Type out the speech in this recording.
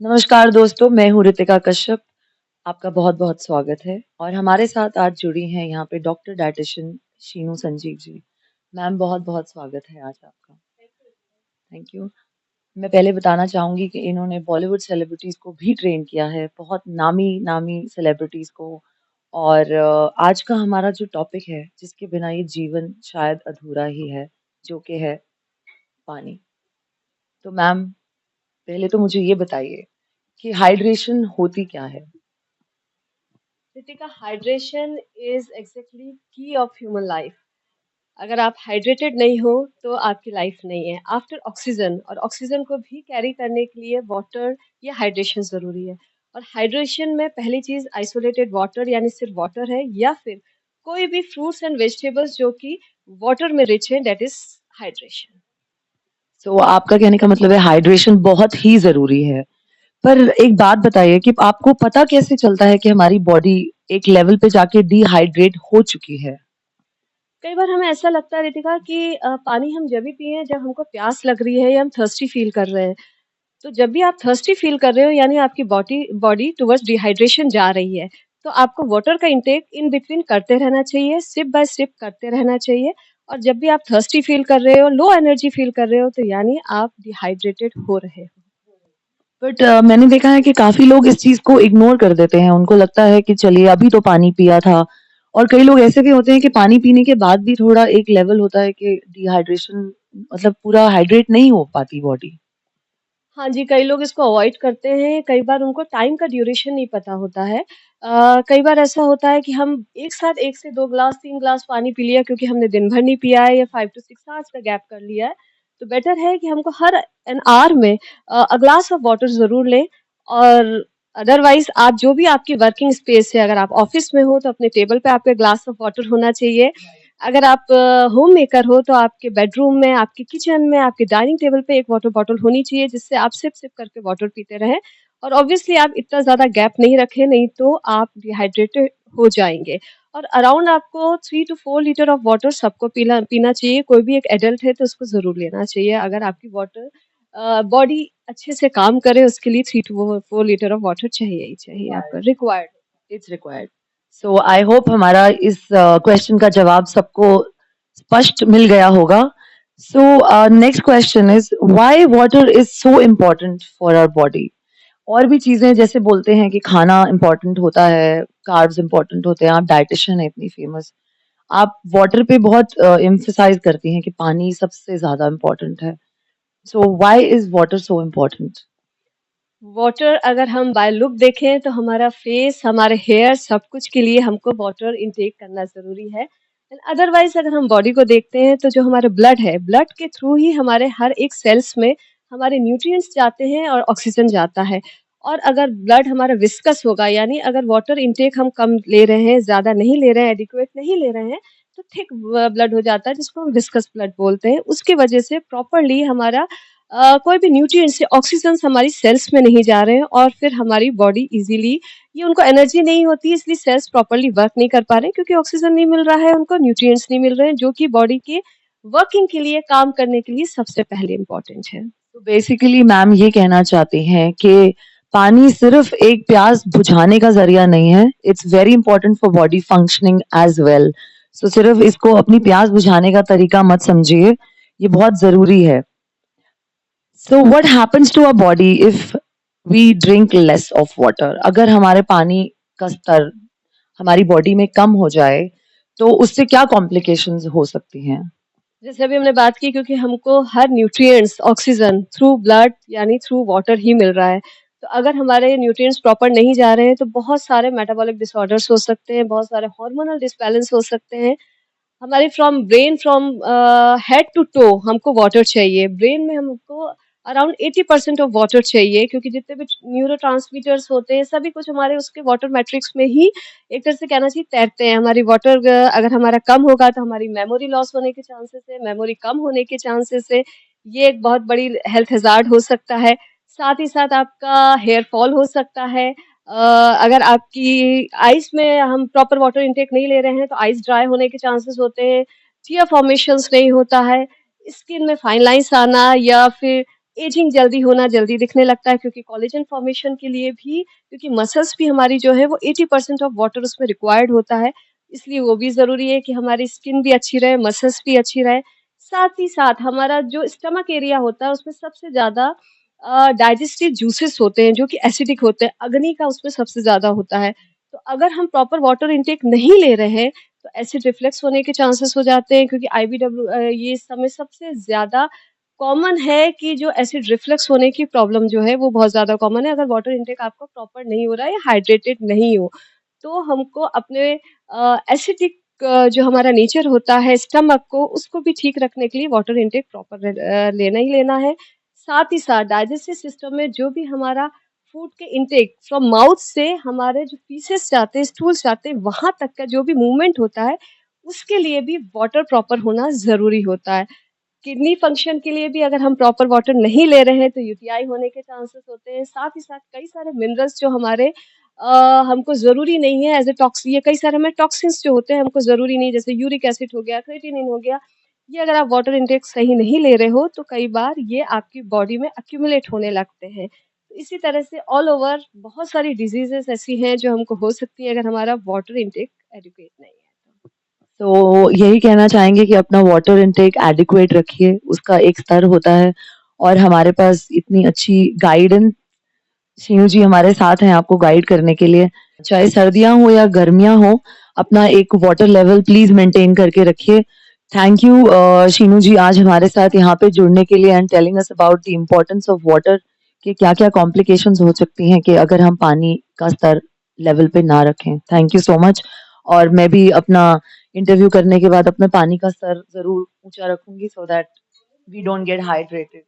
नमस्कार दोस्तों, मैं हूँ रितिका कश्यप। आपका बहुत-बहुत स्वागत है और हमारे साथ आज जुड़ी हैं यहाँ पे doctor dietitian Sheenu Sanjeev ji. Ma'am बहुत-बहुत स्वागत है आज आपका। Thank you. मैं पहले बताना चाहूँगी कि इन्होंने बॉलीवुड सेलिब्रिटीज़ को भी ट्रेन किया है, बहुत नामी-नामी सेलिब्रिटीज़ को और आज का हमारा जो टॉपिक है, जिसके बिना ये जीवन शायद अधूरा ही है, जो कि है पानी। तो मैम, पहले तो मुझे ये बताइए कि हाइड्रेशन होती क्या है? रितिका, हाइड्रेशन इज एग्जैक्टली की ऑफ ह्यूमन लाइफ। अगर आप हाइड्रेटेड नहीं हो तो आपकी लाइफ नहीं है। आफ्टर ऑक्सीजन, और ऑक्सीजन को भी कैरी करने के लिए वाटर या हाइड्रेशन जरूरी है। और हाइड्रेशन में पहली चीज आइसोलेटेड वाटर यानी सिर्फ वाटर है, या फिर कोई भी फ्रूट्स एंड वेजिटेबल्स जो कि वाटर में रिच है, दैट इज हाइड्रेशन। तो आपका कहने का मतलब है हाइड्रेशन बहुत ही ज़रूरी है। पर एक बात बताइए कि आपको पता कैसे चलता है कि हमारी बॉडी एक लेवल पे जाके डिहाइड्रेट हो चुकी है? कई बार हमें ऐसा लगता है रितिका कि पानी हम जब भी पिए जब हमको प्यास लग रही है या हम थर्स्टी फील कर रहे हैं। तो जब भी आप थर्स्टी फील कर रहे हो यानी आपकी बॉडी बॉडी टुवर्ड्स डिहाइड्रेशन जा रही है। तो आपको वाटर का इंटेक इन बिटवीन करते रहना चाहिए, सिप बाय सिप करते रहना चाहिए। और जब भी आप थर्स्टी फील कर रहे हो, लो एनर्जी फील कर रहे हो, तो यानी आप डिहाइड्रेटेड हो रहे हो। बट मैंने देखा है कि काफ़ी लोग इस चीज़ को इग्नोर कर देते हैं। उनको लगता है कि चलिए अभी तो पानी पिया था और कई लोग ऐसे भी होते हैं कि पानी पीने के बाद भी थोड़ा एक लेवल होता है कि डिहाइड्रेशन मतलब पूरा हाइड्रेट नहीं हो पाती बॉडी। हाँ जी, कई लोग इसको अवॉइड करते हैं, कई बार उनको टाइम का ड्यूरेशन नहीं पता होता है। कई बार ऐसा होता है कि हम एक साथ 1 से 2 ग्लास, 3 ग्लास पानी पी लिया क्योंकि हमने दिन भर नहीं पिया है या 5 टू 6 आवर्स का गैप कर लिया है। तो बेटर है कि हमको हर एन आवर में अ ग्लास ऑफ वाटर ज़रूर लें। और अदरवाइज़ आप जो भी आपकी वर्किंग स्पेस है, अगर आप ऑफ़िस में हो तो अपने टेबल पे आपके ग्लास ऑफ वाटर होना चाहिए। अगर आप होम मेकर हो तो आपके बेडरूम में, आपके किचन में, आपके डाइनिंग टेबल पे एक वाटर बॉटल होनी चाहिए जिससे आप सिप-सिप करके वाटर पीते रहें। और ऑब्वियसली आप इतना ज़्यादा गैप नहीं रखें, नहीं तो आप डिहाइड्रेटेड हो जाएँगे। और अराउंड आपको 3 टू 4 लीटर ऑफ वाटर सबको पीना पीना चाहिए। कोई भी एक एडल्ट है तो उसको ज़रूर लेना चाहिए। अगर आपकी वाटर बॉडी अच्छे से काम करे उसके लिए 3 टू 4 लीटर ऑफ वाटर चाहिए ही चाहिए आपका required. It's required. So I hope हमारा इस क्वेश्चन का जवाब सबको स्पष्ट मिल गया होगा। So next question is why water is so important for our body? और भी चीजें जैसे बोलते हैं कि खाना इम्पोर्टेंट होता है, कार्ब्स इम्पोर्टेंट होते हैं, आप डाइटिशियन है इतनी फेमस, आप वाटर पे बहुत एम्फसाइज करती हैं कि पानी सबसे ज्यादा इम्पोर्टेंट है। So why is water so important? Water अगर हम बाय लुक देखें तो हमारा फेस, हमारे हेयर, सब कुछ के लिए हमको वाटर इनटेक करना ज़रूरी है। एंड अदरवाइज़ अगर हम बॉडी को देखते हैं तो जो हमारा ब्लड है, ब्लड के थ्रू ही हमारे हर एक सेल्स में हमारे न्यूट्रिएंट्स जाते हैं और ऑक्सीजन जाता है। और अगर ब्लड हमारा विस्कस होगा यानी अगर वाटर इनटेक हम कम ले रहे हैं, ज़्यादा नहीं ले रहे हैं, एडिक्वेट नहीं ले रहे हैं, तो थिक ब्लड हो जाता है जिसको हम विस्कस ब्लड बोलते हैं। उसकी वजह से प्रॉपरली हमारा कोई भी न्यूट्रिएंट्स या ऑक्सीजन्स हमारी सेल्स में नहीं जा रहे हैं और फिर हमारी बॉडी इजीली, ये उनको एनर्जी नहीं होती है इसलिए सेल्स प्रॉपरली वर्क नहीं कर पा रहे हैं क्योंकि ऑक्सीजन नहीं मिल रहा है, उनको न्यूट्रिएंट्स नहीं मिल रहे हैं जो कि बॉडी के वर्किंग के लिए, काम करने के लिए सबसे पहले इम्पोर्टेंट है। तो बेसिकली मैम ये कहना चाहती हैं कि पानी सिर्फ एक प्यास बुझाने का जरिया नहीं है, it's very important for body functioning as well. So सिर्फ इसको अपनी प्यास बुझाने का तरीका मत समझिए, ये बहुत जरूरी है। So what happens to our body if we drink less of water? अगर हमारे पानी का स्तर हमारी बॉडी में कम हो जाए तो उससे क्या कॉम्प्लिकेशंस हो सकती हैं? जैसे अभी हमने बात की, क्योंकि हमको हर न्यूट्रिएंट्स ऑक्सीजन थ्रू ब्लड यानी थ्रू वाटर ही मिल रहा है। तो अगर हमारे न्यूट्रिएंट्स प्रॉपर नहीं जा रहे हैं तो बहुत सारे मेटाबॉलिक डिसऑर्डर्स हो सकते हैं, बहुत सारे हार्मोनल डिसबैलेंस हो सकते हैं। हमारी फ्रॉम हेड टू टो हमको वाटर चाहिए। ब्रेन में हमको अराउंड 80% ऑफ वाटर चाहिए क्योंकि जितने भी न्यूरोट्रांसमीटर्स होते हैं सभी कुछ हमारे उसके वाटर मैट्रिक्स में ही एक तरह से कहना चाहिए तैरते हैं। हमारी वाटर अगर हमारा कम होगा तो हमारी मेमोरी लॉस होने के चांसेस है, मेमोरी कम होने के चांसेस है। ये एक बहुत बड़ी हेल्थ हैज़ार्ड हो सकता है। साथ ही साथ आपका हेयर फॉल हो सकता है। अगर आपकी आइज़ में हम प्रॉपर वाटर इंटेक नहीं ले रहे हैं तो आइज़ ड्राई होने के चांसेस होते हैं, टियर फॉर्मेशंस नहीं होता है, स्किन में फाइन लाइन्स आना या फिर एजिंग जल्दी होना, जल्दी दिखने लगता है क्योंकि कोलेजन फॉर्मेशन के लिए भी क्योंकि मसल्स भी हमारी जो है वो 80% ऑफ वाटर उसमें रिक्वायर्ड होता है, इसलिए वो भी ज़रूरी है कि हमारी स्किन भी अच्छी रहे, मसल्स भी अच्छी रहे। साथ ही साथ हमारा जो स्टमक एरिया होता है उसमें सबसे ज़्यादा डाइजेस्टिव जूसेस होते हैं जो कि एसिडिक होते हैं, अग्नि का उसमें सबसे ज़्यादा होता है। तो अगर हम प्रॉपर वाटर इंटेक नहीं ले रहे हैं, तो एसिड रिफ्लक्स होने के चांसेस हो जाते हैं क्योंकि ये इस समय सबसे ज़्यादा कॉमन है कि जो एसिड रिफ्लक्स होने की प्रॉब्लम जो है वो बहुत ज़्यादा कॉमन है अगर वाटर इंटेक आपका प्रॉपर नहीं हो रहा है या हाइड्रेटेड नहीं हो। तो हमको अपने एसिडिक जो हमारा नेचर होता है स्टमक को उसको भी ठीक रखने के लिए वाटर इंटेक प्रॉपर लेना ही लेना है। साथ ही साथ डाइजेस्टिव सिस्टम में जो भी हमारा फूड के इंटेक फ्रॉम माउथ से हमारे जो फीसेस जाते हैं, स्टूल्स जाते हैं, वहाँ तक का जो भी मूवमेंट होता है, उसके लिए भी वाटर प्रॉपर होना ज़रूरी होता है। किडनी फंक्शन के लिए भी अगर हम प्रॉपर वाटर नहीं ले रहे हैं तो यूटीआई होने के चांसेस होते हैं। साथ ही साथ कई सारे मिनरल्स जो हमारे हमको ज़रूरी नहीं है एज़ अ ये कई सारे हमें टॉक्सिन्स जो होते हैं हमको ज़रूरी नहीं जैसे यूरिक एसिड हो गया, क्रेटिनिन हो गया, ये अगर आप वाटर इंटेक सही नहीं ले रहे हो तो कई बार ये आपकी बॉडी में एक्यूमुलेट होने लगते हैं। तो इसी तरह से ऑल ओवर बहुत सारी डिजीज़ेज़ ऐसी हैं जो हमको हो सकती है अगर हमारा वाटर इंटेक एडिक्वेट नहीं है तो। तो यही कहना चाहेंगे कि अपना वाटर इंटेक एडिक्वेट रखिए, उसका एक स्तर होता है और हमारे पास इतनी अच्छी गाइडेंस शीनू जी हमारे साथ हैं आपको गाइड करने के लिए। चाहे सर्दियाँ हो या गर्मियाँ हो, अपना एक वाटर लेवल प्लीज़ मेंटेन करके रखिए। थैंक यू शीनू जी आज हमारे साथ यहाँ पे जुड़ने के लिए and telling us about the importance of water कि क्या-क्या कॉम्प्लिकेशंस हो सकती हैं कि अगर हम पानी का स्तर लेवल पे ना रखें। थैंक यू सो मच और मैं भी अपना इंटरव्यू करने के बाद अपने पानी का स्तर ज़रूर ऊँचा रखूँगी so that we don't get hydrated.